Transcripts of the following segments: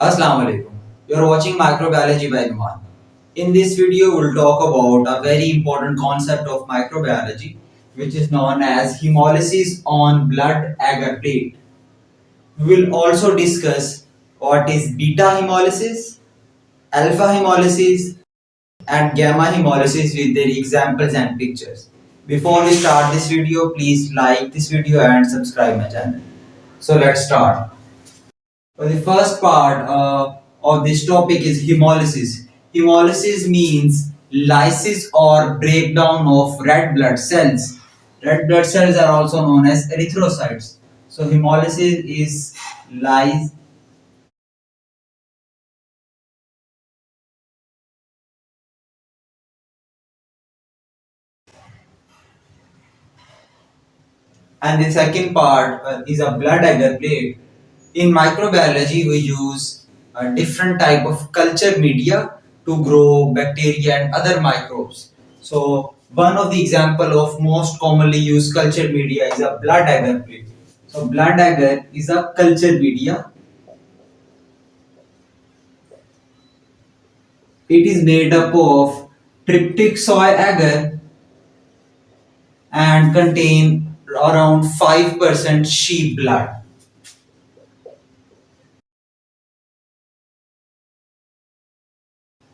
Assalamu alaikum. You're watching Microbiology by Nouman. In this video, we'll talk about a very important concept of microbiology, which is known as hemolysis on blood agar plate. We will also discuss what is beta hemolysis, alpha hemolysis, and gamma hemolysis with their examples and pictures. Before we start this video, please like this video and subscribe my channel. So let's start. So the first part of this topic is hemolysis. Hemolysis means lysis or breakdown of red blood cells. Red blood cells are also known as erythrocytes. So hemolysis is lyse. And the second part is a blood agar plate. In microbiology, we use a different type of culture media to grow bacteria and other microbes. So one of the example of most commonly used culture media is a blood agar plate. So blood agar is a culture media. It is made up of tryptic soy agar and contain around 5% sheep blood.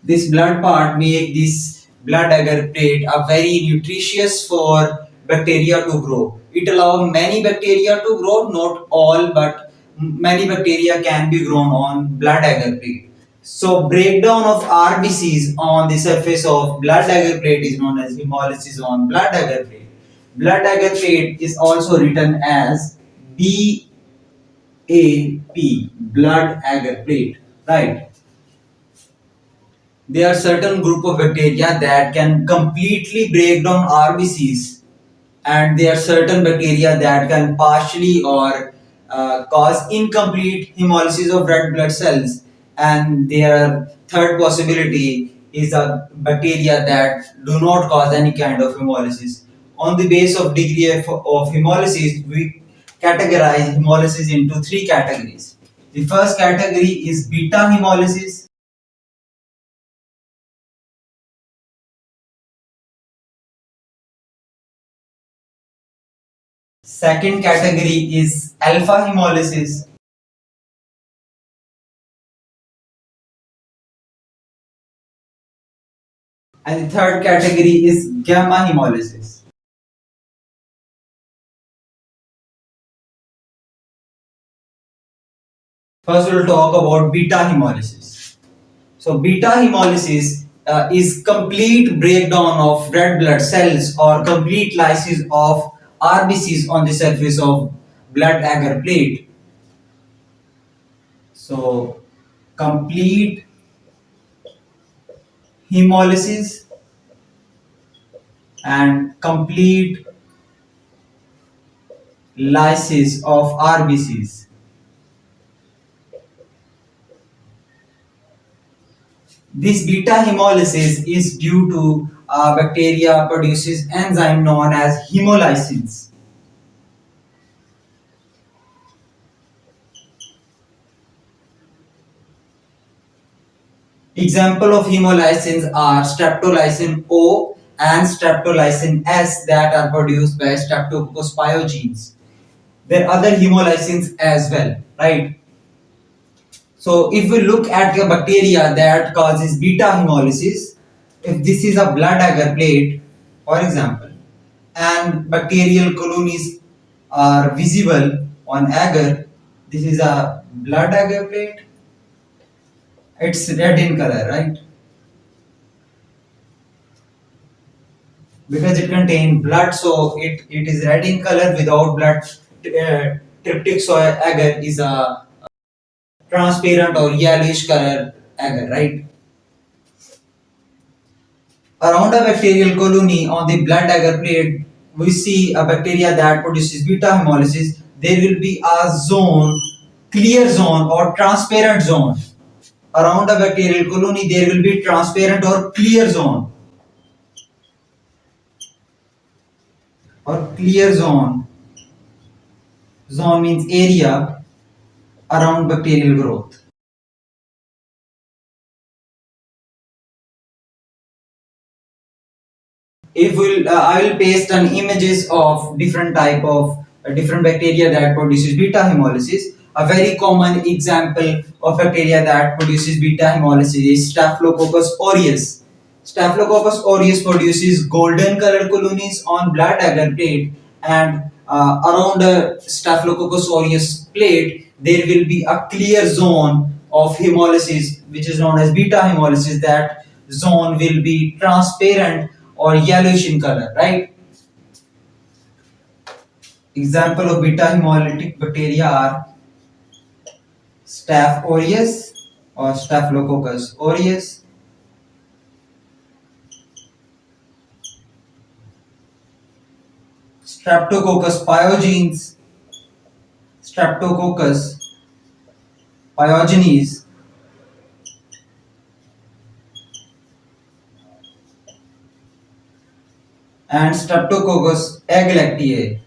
This blood part make this blood agar plate a very nutritious for bacteria to grow. It allows many bacteria to grow, not all, but many bacteria can be grown on blood agar plate. So breakdown of RBCs on the surface of blood agar plate is known as hemolysis on blood agar plate. Blood agar plate is also written as BAP, blood agar plate, right? There are certain group of bacteria that can completely break down RBCs, and there are certain bacteria that can partially or cause incomplete hemolysis of red blood cells, and their third possibility is a bacteria that do not cause any kind of hemolysis. On the base of degree of hemolysis, we categorize hemolysis into three categories. The first category is beta hemolysis. Second category is alpha hemolysis. And the third category is gamma hemolysis. First, we'll talk about beta hemolysis. So, beta hemolysis is complete breakdown of red blood cells or complete lysis of RBCs on the surface of blood agar plate. So, complete hemolysis and complete lysis of RBCs. This beta hemolysis is due to bacteria produces enzyme known as hemolysins. Example of hemolysins are streptolysin O and streptolysin S that are produced by Streptococcus pyogenes. There are other hemolysins as well, right? So if we look at a bacteria that causes beta hemolysis, if this is a blood agar plate, for example, and bacterial colonies are visible on agar, this is a blood agar plate, it's red in color, right? Because it contains blood, so it is red in color. Without blood, tryptic soy agar is a transparent or yellowish color agar, right? Around a bacterial colony on the blood agar plate, we see a bacteria that produces beta hemolysis. There will be a zone, clear zone or transparent zone. Around a bacterial colony, there will be transparent or clear zone. Or clear zone. Zone means area around bacterial growth. If I will paste an images of different type of different bacteria that produces beta hemolysis. A very common example of bacteria that produces beta hemolysis is Staphylococcus aureus. Staphylococcus aureus produces golden colored colonies on blood agar plate, and around the Staphylococcus aureus plate there will be a clear zone of hemolysis which is known as beta hemolysis. That zone will be transparent or yellowish in color, right? Example of beta hemolytic bacteria are Staph aureus or Staphylococcus aureus, Streptococcus pyogenes, Streptococcus pyogenes, and Streptococcus agalactiae.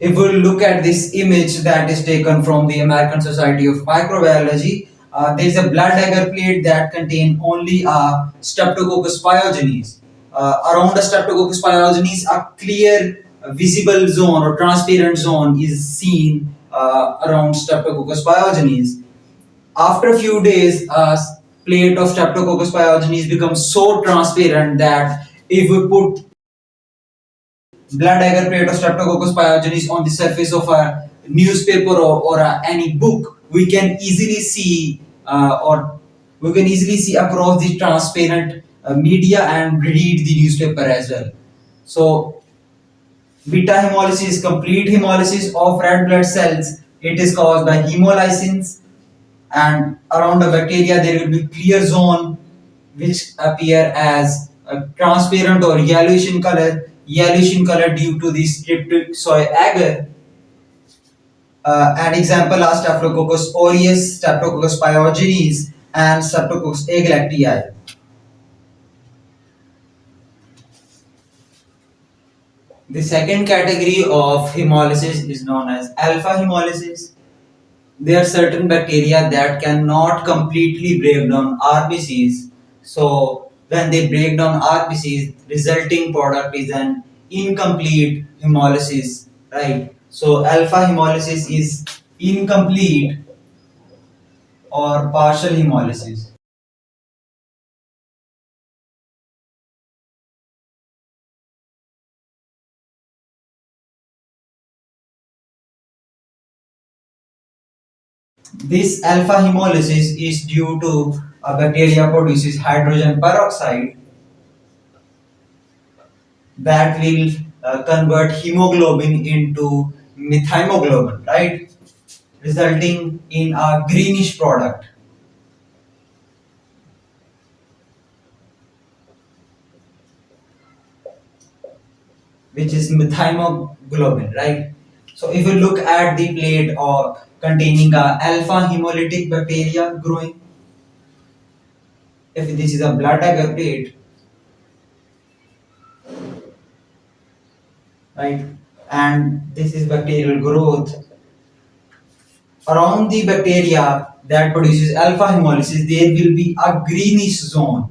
If we look at this image that is taken from the American Society of Microbiology, there is a blood agar plate that contain only Streptococcus pyogenes. Around the Streptococcus pyogenes, a clear visible zone or transparent zone is seen around Streptococcus pyogenes. After a few days, a plate of Streptococcus pyogenes becomes so transparent that if we put blood agar plate of Streptococcus pyogenes on the surface of a newspaper or any book, we can easily see or we can easily see across the transparent media and read the newspaper as well. So beta hemolysis is complete hemolysis of red blood cells. It is caused by hemolysins, and around the bacteria there will be clear zone which appear as transparent or yellowish in color due to the streptococcus agar. An example are Staphylococcus aureus, Staphylococcus pyogenes, and Streptococcus agalactiae. The second category of hemolysis is known as alpha hemolysis. There are certain bacteria that cannot completely break down RBCs. So when they break down RBCs, resulting product is an incomplete hemolysis, right? So alpha hemolysis is incomplete or partial hemolysis. This alpha hemolysis is due to a bacteria produces hydrogen peroxide that will convert hemoglobin into methemoglobin, right? Resulting in a greenish product, which is methemoglobin, right? So if you look at the plate or containing a alpha hemolytic bacteria growing, if this is a blood agar plate, right, and this is bacterial growth, around the bacteria that produces alpha hemolysis, there will be a greenish zone,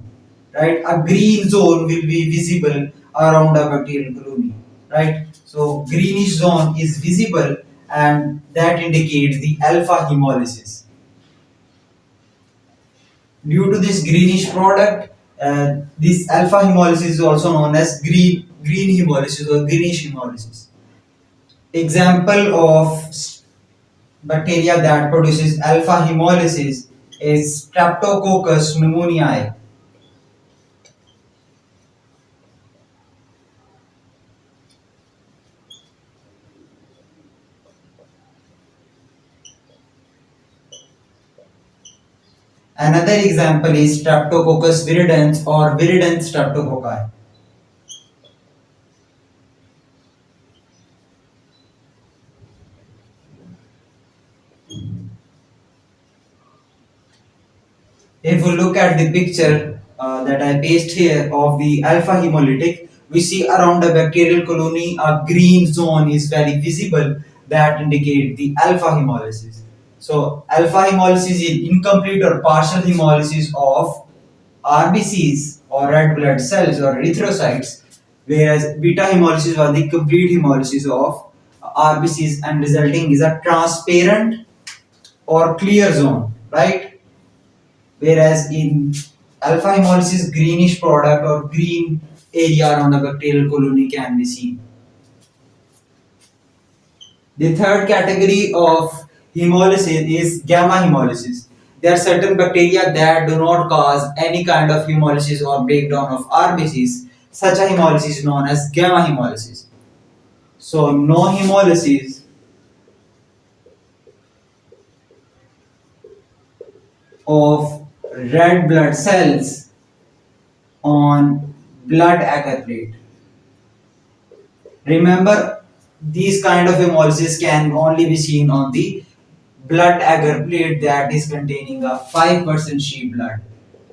right? A green zone will be visible around the bacterial colony, right? So greenish zone is visible, and that indicates the alpha hemolysis. Due to this greenish product, this alpha hemolysis is also known as green hemolysis or greenish hemolysis. Example of bacteria that produces alpha hemolysis is Streptococcus pneumoniae. Another example is Streptococcus viridans or viridans streptococci. If we look at the picture that I pasted here of the alpha hemolytic, we see around the bacterial colony a green zone is very visible that indicate the alpha hemolysis. So alpha hemolysis is incomplete or partial hemolysis of RBCs or red blood cells or erythrocytes, whereas beta hemolysis was the complete hemolysis of RBCs and resulting is a transparent or clear zone, right? Whereas in alpha hemolysis, greenish product or green area around the bacterial colony can be seen. The third category of hemolysis is gamma hemolysis. There are certain bacteria that do not cause any kind of hemolysis or breakdown of RBCs. Such a hemolysis is known as gamma hemolysis. So, no hemolysis of red blood cells on blood agar plate. Remember, these kind of hemolysis can only be seen on the blood agar plate that is containing a 5% sheep blood,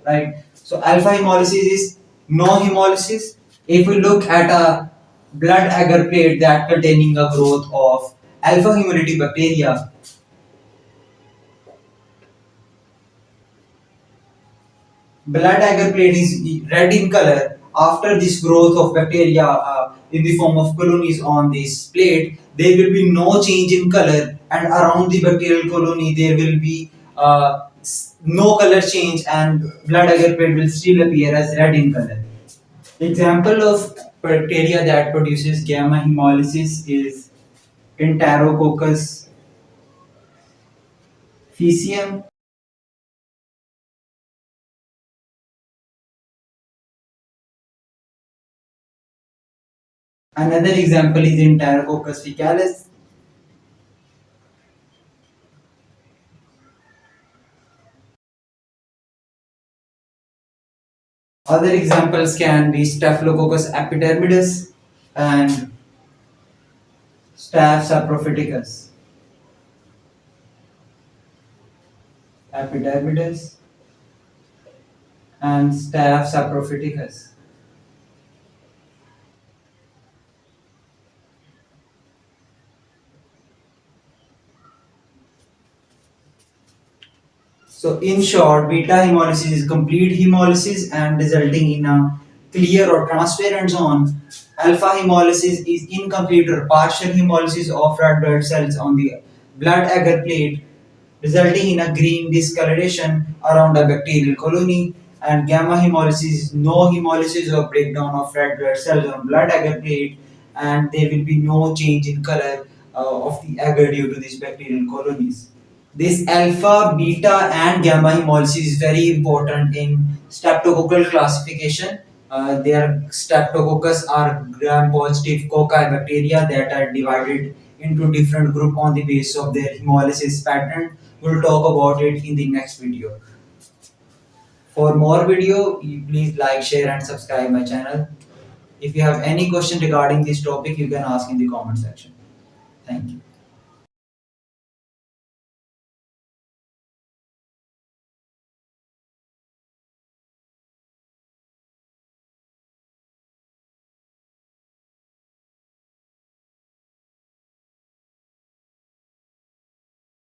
right? So alpha hemolysis is no hemolysis. If we look at a blood agar plate that containing a growth of alpha hemolytic bacteria, blood agar plate is red in color. After this growth of bacteria in the form of colonies on this plate, there will be no change in color, and around the bacterial colony there will be no color change, and blood agar plate will still appear as red in color. Example of bacteria that produces gamma hemolysis is Enterococcus faecium. Another example is Enterococcus faecalis. Other examples can be Staphylococcus epidermidis and Staph saprophyticus. Epidermidis and Staph saprophyticus. So in short, beta hemolysis is complete hemolysis and resulting in a clear or transparent zone. Alpha hemolysis is incomplete or partial hemolysis of red blood cells on the blood agar plate, resulting in a green discoloration around a bacterial colony. And gamma hemolysis is no hemolysis or breakdown of red blood cells on blood agar plate, and there will be no change in color of the agar due to these bacterial colonies. This alpha, beta, and gamma hemolysis is very important in streptococcal classification. Their streptococcus are gram-positive cocci bacteria that are divided into different groups on the basis of their hemolysis pattern. We'll talk about it in the next video. For more video, you please like, share, and subscribe my channel. If you have any question regarding this topic, you can ask in the comment section. Thank you.